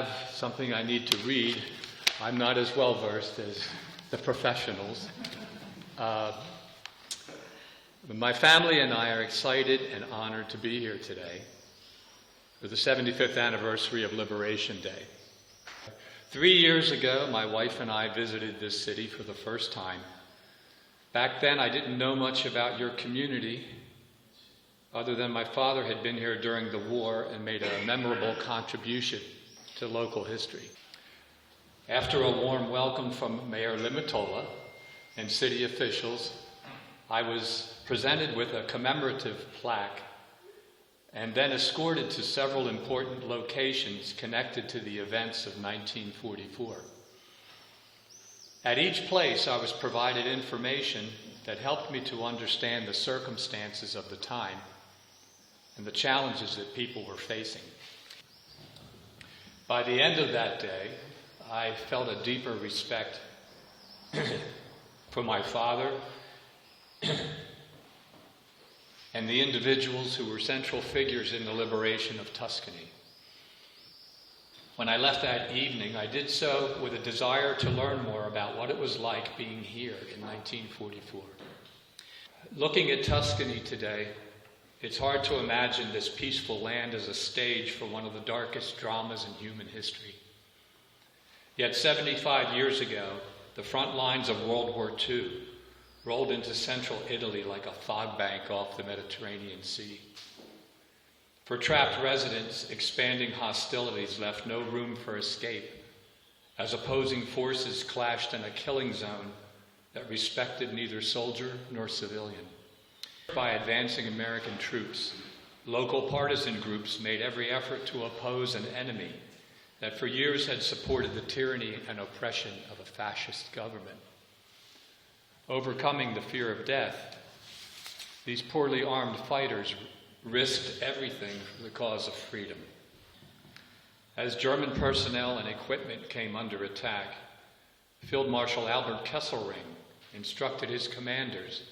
have something I need to read. I'm not as well versed as the professionals. My family and I are excited and honored to be here today for the 75th anniversary of Liberation Day. 3 years ago, my wife and I visited this city for the first time. Back then, I didn't know much about your community, other than my father had been here during the war and made a memorable contribution to local history. After a warm welcome from Mayor Limitola and city officials, I was presented with a commemorative plaque and then escorted to several important locations connected to the events of 1944. At each place, I was provided information that helped me to understand the circumstances of the time and the challenges that people were facing. By the end of that day, I felt a deeper respect for my father and the individuals who were central figures in the liberation of Tuscany. When I left that evening, I did so with a desire to learn more about what it was like being here in 1944. Looking at Tuscany today, it's hard to imagine this peaceful land as a stage for one of the darkest dramas in human history. Yet 75 years ago, the front lines of World War II rolled into central Italy like a fog bank off the Mediterranean Sea. For trapped residents, expanding hostilities left no room for escape, as opposing forces clashed in a killing zone that respected neither soldier nor civilian. By advancing American troops, local partisan groups made every effort to oppose an enemy that for years had supported the tyranny and oppression of a fascist government. Overcoming the fear of death, these poorly armed fighters risked everything for the cause of freedom. As German personnel and equipment came under attack, Field Marshal Albert Kesselring instructed his commanders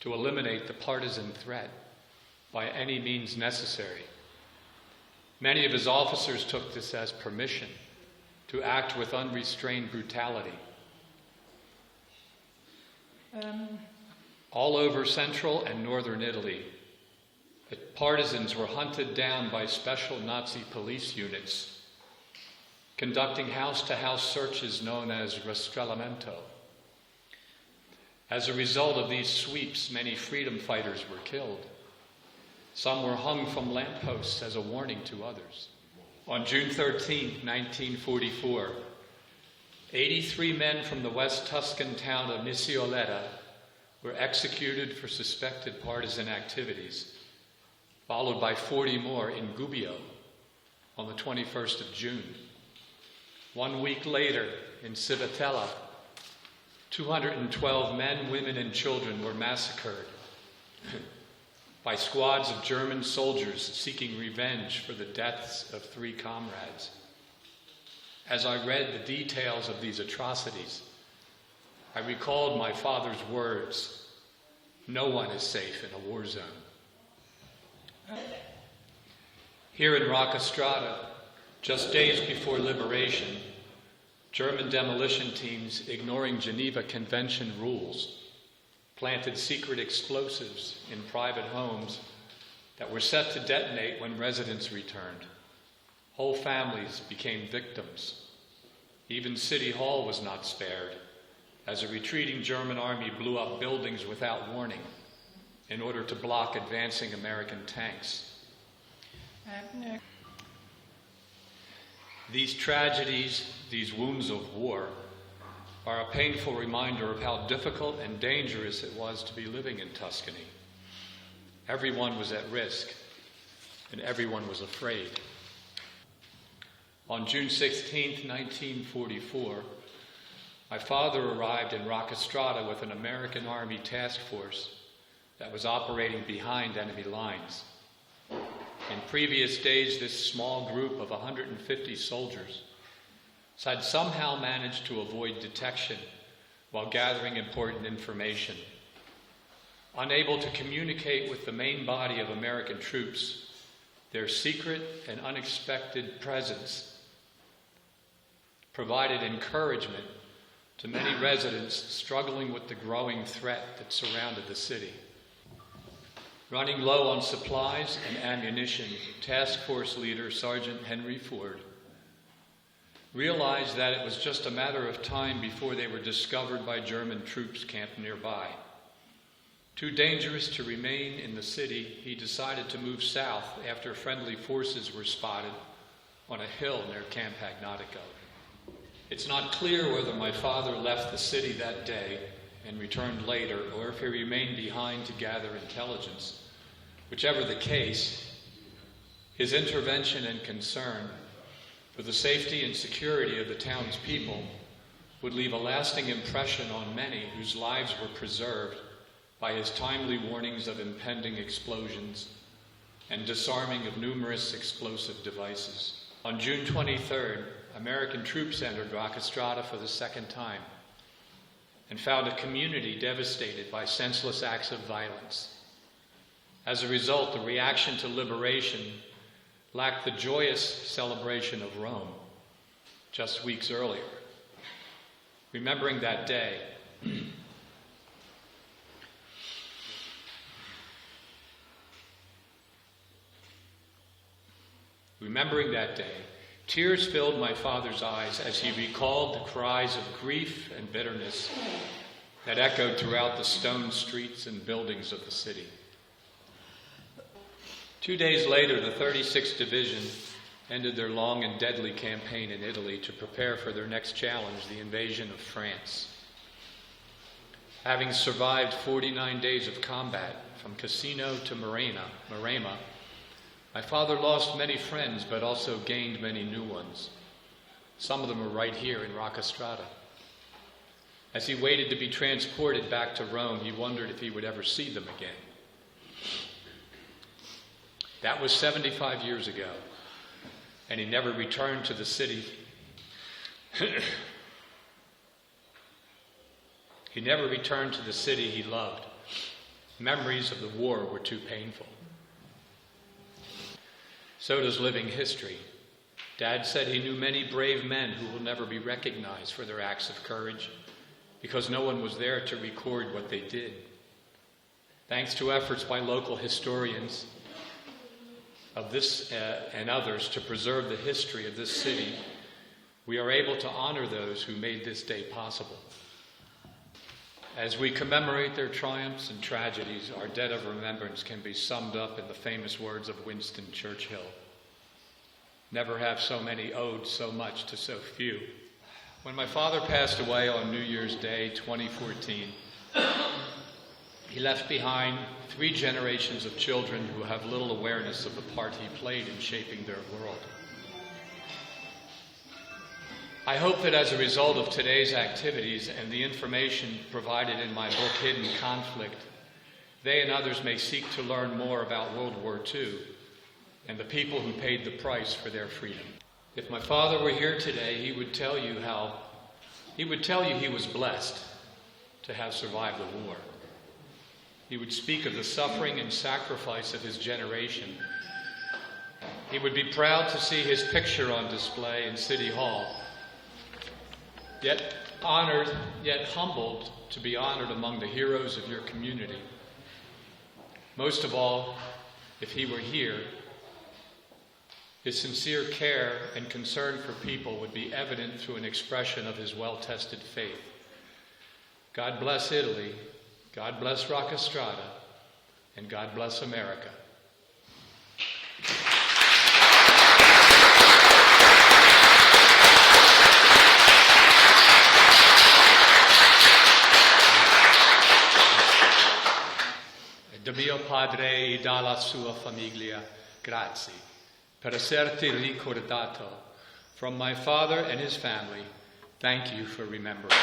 to eliminate the partisan threat by any means necessary. Many of his officers took this as permission to act with unrestrained brutality. All over central and northern Italy, the partisans were hunted down by special Nazi police units, conducting house-to-house searches known as rastrellamento. As a result of these sweeps, many freedom fighters were killed. Some were hung from lampposts as a warning to others. On June 13, 1944, 83 men from the West Tuscan town of Nicoletta were executed for suspected partisan activities, followed by 40 more in Gubbio on the 21st of June. 1 week later, in Civitella, 212 men, women, and children were massacred by squads of German soldiers seeking revenge for the deaths of 3 comrades. As I read the details of these atrocities, I recalled my father's words, "No one is safe in a war zone." Here in Roccastradini, just days before liberation, German demolition teams, ignoring Geneva Convention rules, planted secret explosives in private homes that were set to detonate when residents returned. Whole families became victims. Even City Hall was not spared, as a retreating German army blew up buildings without warning in order to block advancing American tanks. These tragedies, these wounds of war, are a painful reminder of how difficult and dangerous it was to be living in Tuscany. Everyone was at risk, and everyone was afraid. On June 16, 1944, my father arrived in Roccastradini with an American Army task force that was operating behind enemy lines. In previous days, this small group of 150 soldiers had somehow managed to avoid detection while gathering important information. Unable to communicate with the main body of American troops, their secret and unexpected presence provided encouragement to many residents struggling with the growing threat that surrounded the city. Running low on supplies and ammunition, Task Force leader Sergeant Henry Ford realized that it was just a matter of time before they were discovered by German troops camped nearby. Too dangerous to remain in the city, he decided to move south after friendly forces were spotted on a hill near Camp Agnotico. It's not clear whether my father left the city that day and returned later, or if he remained behind to gather intelligence. Whichever the case, his intervention and concern for the safety and security of the town's people would leave a lasting impression on many whose lives were preserved by his timely warnings of impending explosions and disarming of numerous explosive devices. On June 23rd, American troops entered Roccastradini for the second time and found a community devastated by senseless acts of violence. As a result, the reaction to liberation lacked the joyous celebration of Rome just weeks earlier. Remembering that day, tears filled my father's eyes as he recalled the cries of grief and bitterness that echoed throughout the stone streets and buildings of the city. 2 days later, the 36th Division ended their long and deadly campaign in Italy to prepare for their next challenge, the invasion of France. Having survived 49 days of combat from Cassino to Maremma, my father lost many friends, but also gained many new ones. Some of them are right here in Roccastradini. As he waited to be transported back to Rome, he wondered if he would ever see them again. That was 75 years ago, and he never returned to the city. He never returned to the city he loved. Memories of the war were too painful. So does living history. Dad said he knew many brave men who will never be recognized for their acts of courage because no one was there to record what they did. Thanks to efforts by local historians of this and others to preserve the history of this city, we are able to honor those who made this day possible. As we commemorate their triumphs and tragedies, our debt of remembrance can be summed up in the famous words of Winston Churchill: "Never have so many owed so much to so few." When my father passed away on New Year's Day 2014, he left behind 3 generations of children who have little awareness of the part he played in shaping their world. I hope that as a result of today's activities and the information provided in my book, Hidden Conflict, they and others may seek to learn more about World War II and the people who paid the price for their freedom. If my father were here today, he would tell you he was blessed to have survived the war. He would speak of the suffering and sacrifice of his generation. He would be proud to see his picture on display in City Hall, yet honored, yet humbled to be honored among the heroes of your community. Most of all, if he were here, his sincere care and concern for people would be evident through an expression of his well-tested faith. God bless Italy, God bless Roccastradini, and God bless America. Da mio padre e dalla sua famiglia, grazie per esserti ricordato. From my father and his family, thank you for remembering.